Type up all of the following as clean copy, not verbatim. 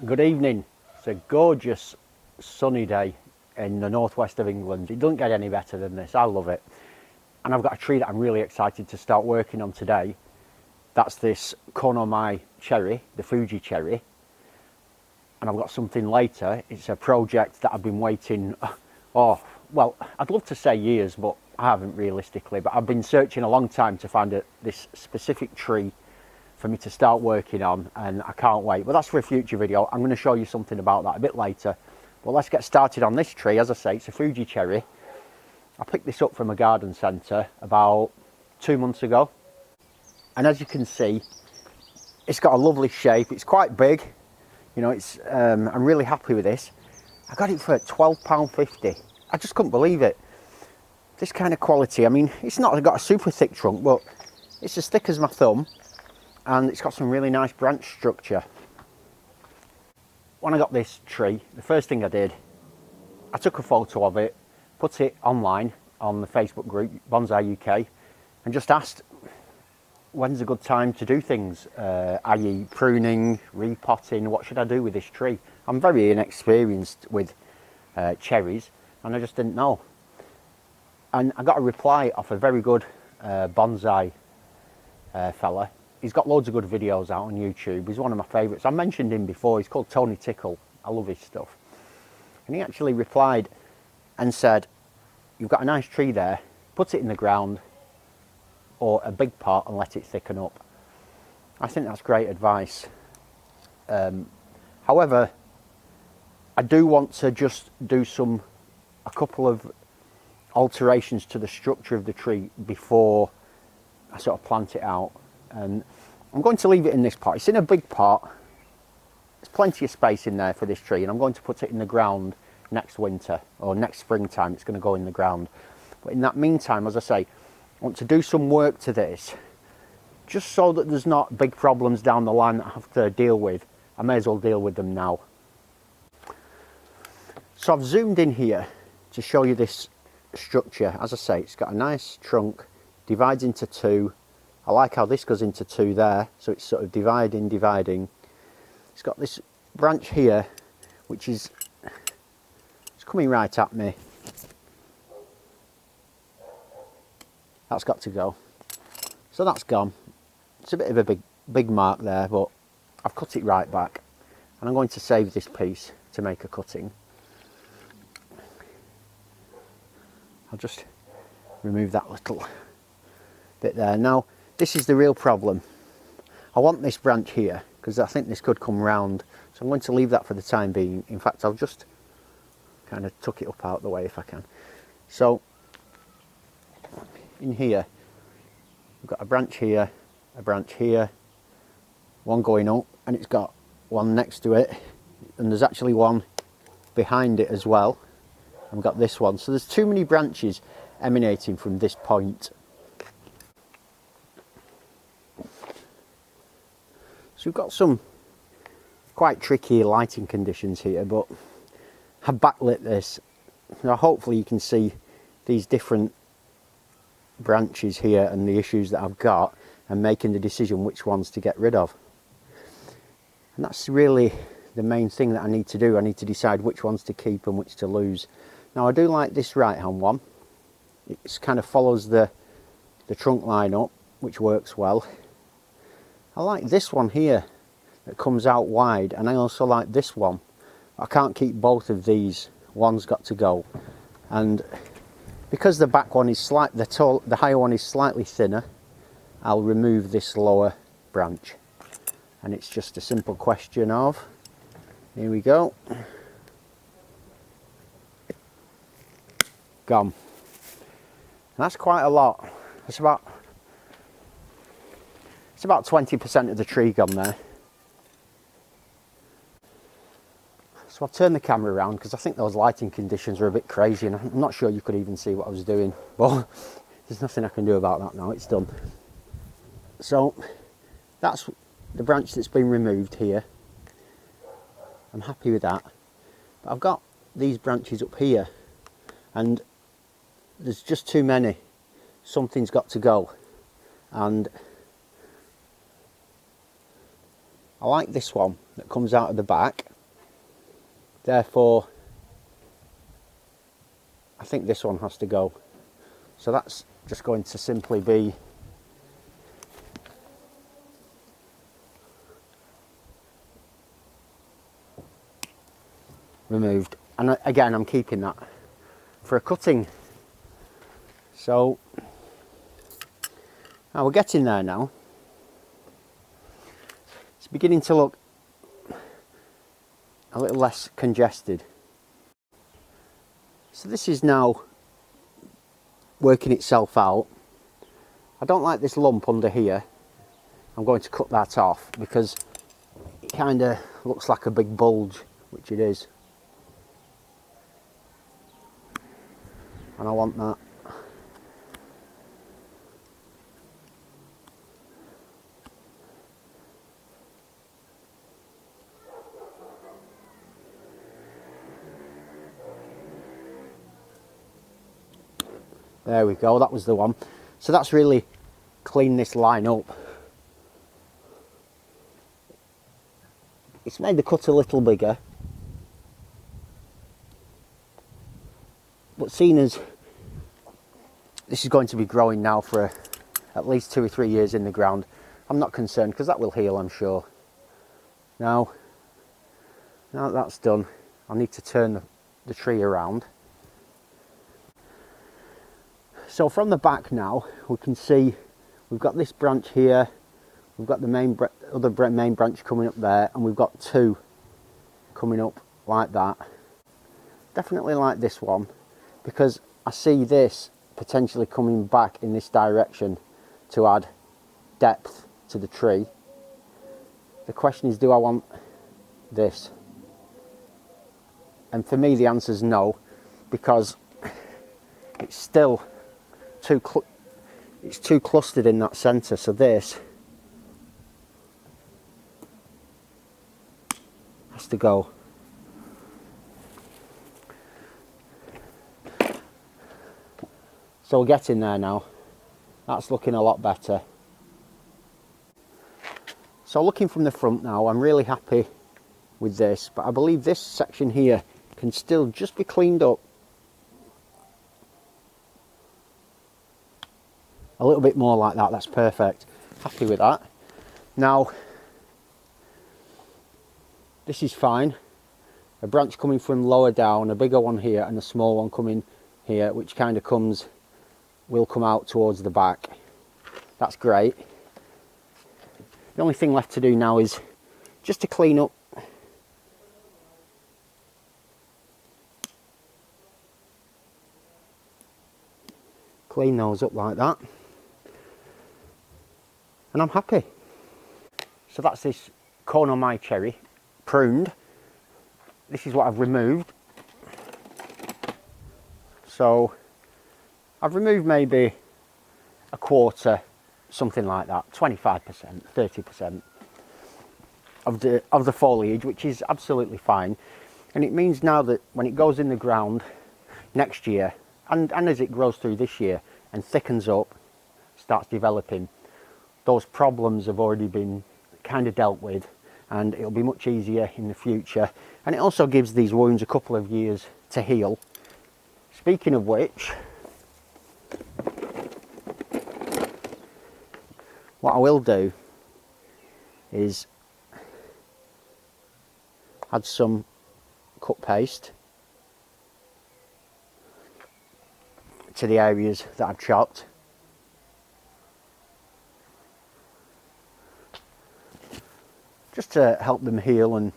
Good evening. It's a gorgeous sunny day in the northwest of England. It doesn't get any better than this. I love it. And I've got a tree that I'm really excited to start working on today. That's this Kojo cherry, the Fuji Cherry. And I've got something later. It's a project that I've been waiting, well, I'd love to say years, but I haven't realistically. But I've been searching a long time to find this specific tree for me to start working on, and I can't wait. But that's for a future video. I'm going to show you something about that a bit later. But let's get started on this tree. As I say, it's a Fuji Cherry. I picked this up from a garden centre about 2 months ago. And as you can see, it's got a lovely shape. It's quite big. You know, I'm really happy with this. I got it for £12.50. I just couldn't believe it. This kind of quality, I mean, it's not got a super thick trunk, but it's as thick as my thumb. And it's got some really nice branch structure. When I got this tree, the first thing I did, I took a photo of it, put it online on the Facebook group, Bonsai UK, and just asked, when's a good time to do things, i.e. pruning, repotting, what should I do with this tree? I'm very inexperienced with cherries, and I just didn't know. And I got a reply off a very good bonsai fella. He's got loads of good videos out on YouTube. He's one of my favourites. I mentioned him before. He's called Tony Tickle. I love his stuff. And he actually replied and said, you've got a nice tree there, put it in the ground or a big pot and let it thicken up. I think that's great advice. However, I do want to just do a couple of alterations to the structure of the tree before I sort of plant it out. And I'm going to leave it in this pot. It's in a big pot. There's plenty of space in there for this tree, and I'm going to put it in the ground next winter or next springtime. It's going to go in the ground. But in that meantime, as I say, I want to do some work to this just so that there's not big problems down the line that I have to deal with. I may as well deal with them now. So I've zoomed in here to show you this structure. As I say, it's got a nice trunk, divides into two. I like how this goes into two there, so it's sort of dividing. It's got this branch here, which is it's coming right at me. That's got to go. So that's gone. It's a bit of a big mark there, but I've cut it right back. And I'm going to save this piece to make a cutting. I'll just remove that little bit there. Now, this is the real problem. I want this branch here because I think this could come round. So I'm going to leave that for the time being. In fact, I'll just kind of tuck it up out of the way if I can. So in here, we've got a branch here, one going up, and it's got one next to it. And there's actually one behind it as well. I've got this one. So there's too many branches emanating from this point. So we've got some quite tricky lighting conditions here, but I've backlit this. Now hopefully you can see these different branches here and the issues that I've got, and making the decision which ones to get rid of. And that's really the main thing that I need to do. I need to decide which ones to keep and which to lose. Now I do like this right hand one. It kind of follows the trunk line up, which works well. I like this one here that comes out wide, and I also like this one. I can't keep both of these. One's got to go. And because the back one is the higher one is slightly thinner, I'll remove this lower branch. And it's just a simple question of, here we go. Gone. And that's quite a lot. It's about 20% of the tree gone there. So I'll turn the camera around because I think those lighting conditions are a bit crazy, and I'm not sure you could even see what I was doing. But there's nothing I can do about that now, it's done. So that's the branch that's been removed here. I'm happy with that. But I've got these branches up here, and there's just too many. Something's got to go. And I like this one that comes out of the back. Therefore, I think this one has to go. So that's just going to simply be removed. And again, I'm keeping that for a cutting. So, now we're getting there now. It's beginning to look a little less congested. So this is now working itself out. I don't like this lump under here. I'm going to cut that off because it kind of looks like a big bulge, which it is. And I want that. There we go, that was the one. So that's really cleaned this line up. It's made the cut a little bigger. But seeing as this is going to be growing now for at least 2 or 3 years in the ground, I'm not concerned because that will heal, I'm sure. Now that that's done, I need to turn the tree around. So from the back now, we can see we've got this branch here, we've got the main branch coming up there, and we've got 2 coming up like that. Definitely like this one, because I see this potentially coming back in this direction to add depth to the tree. The question is, do I want this? And for me the answer is no, because it's still too clustered in that centre. So this has to go. So we're getting there now. That's looking a lot better. So looking from the front now, I'm really happy with this, but I believe this section here can still just be cleaned up a little bit more like that. That's perfect. Happy with that. Now, this is fine. A branch coming from lower down, a bigger one here, and a small one coming here, which kind of will come out towards the back. That's great. The only thing left to do now is just to clean up those up like that, and I'm happy. So that's this Kojo cherry, pruned. This is what I've removed. So I've removed maybe a quarter, something like that, 25%, 30% of the foliage, which is absolutely fine. And it means now that when it goes in the ground next year, and as it grows through this year and thickens up, starts developing, those problems have already been kind of dealt with, and it'll be much easier in the future. And it also gives these wounds a couple of years to heal. Speaking of which, what I will do is add some cut paste to the areas that I've chopped. Just to help them heal and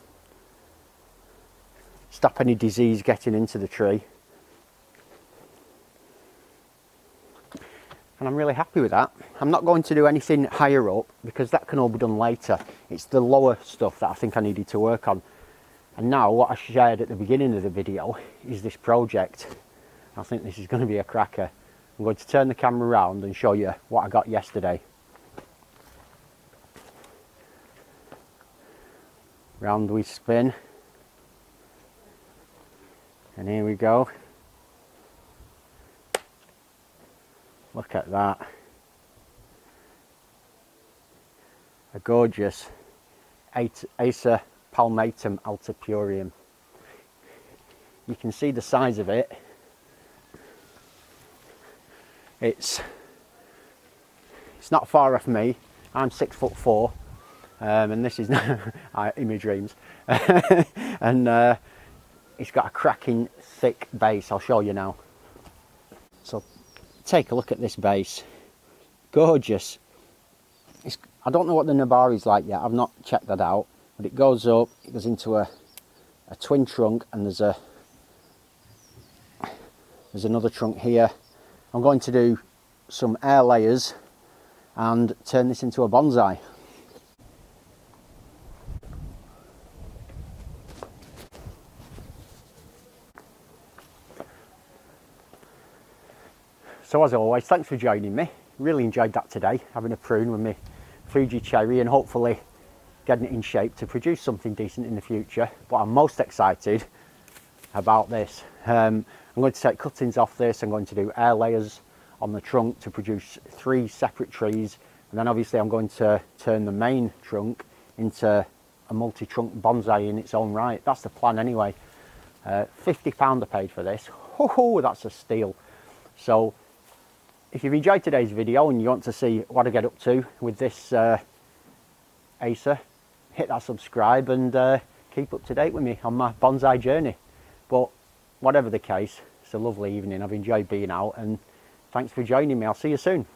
stop any disease getting into the tree. And I'm really happy with that. I'm not going to do anything higher up because that can all be done later. It's the lower stuff that I think I needed to work on. And now what I shared at the beginning of the video is this project. I think this is going to be a cracker. I'm going to turn the camera around and show you what I got yesterday. Round we spin. And here we go. Look at that. A gorgeous Acer palmatum altipurium. You can see the size of it. It's not far off me. I'm 6'4", and this is in my dreams. And it's got a cracking thick base. I'll show you now. So take a look at this base. Gorgeous. I don't know what the Nabari's like yet. I've not checked that out. But it goes up. It goes into a twin trunk, and there's another trunk here. I'm going to do some air layers and turn this into a bonsai. So as always, thanks for joining me. Really enjoyed that today, having a prune with me Fuji Cherry, and hopefully getting it in shape to produce something decent in the future. But I'm most excited about this. I'm going to take cuttings off this. I'm going to do air layers on the trunk to produce 3 separate trees, and then obviously I'm going to turn the main trunk into a multi-trunk bonsai in its own right. That's the plan anyway. £50 I paid for this. Oh, that's a steal. So if you've enjoyed today's video and you want to see what I get up to with this Acer, hit that subscribe and keep up to date with me on my bonsai journey. But whatever the case, it's a lovely evening. I've enjoyed being out, and thanks for joining me. I'll see you soon.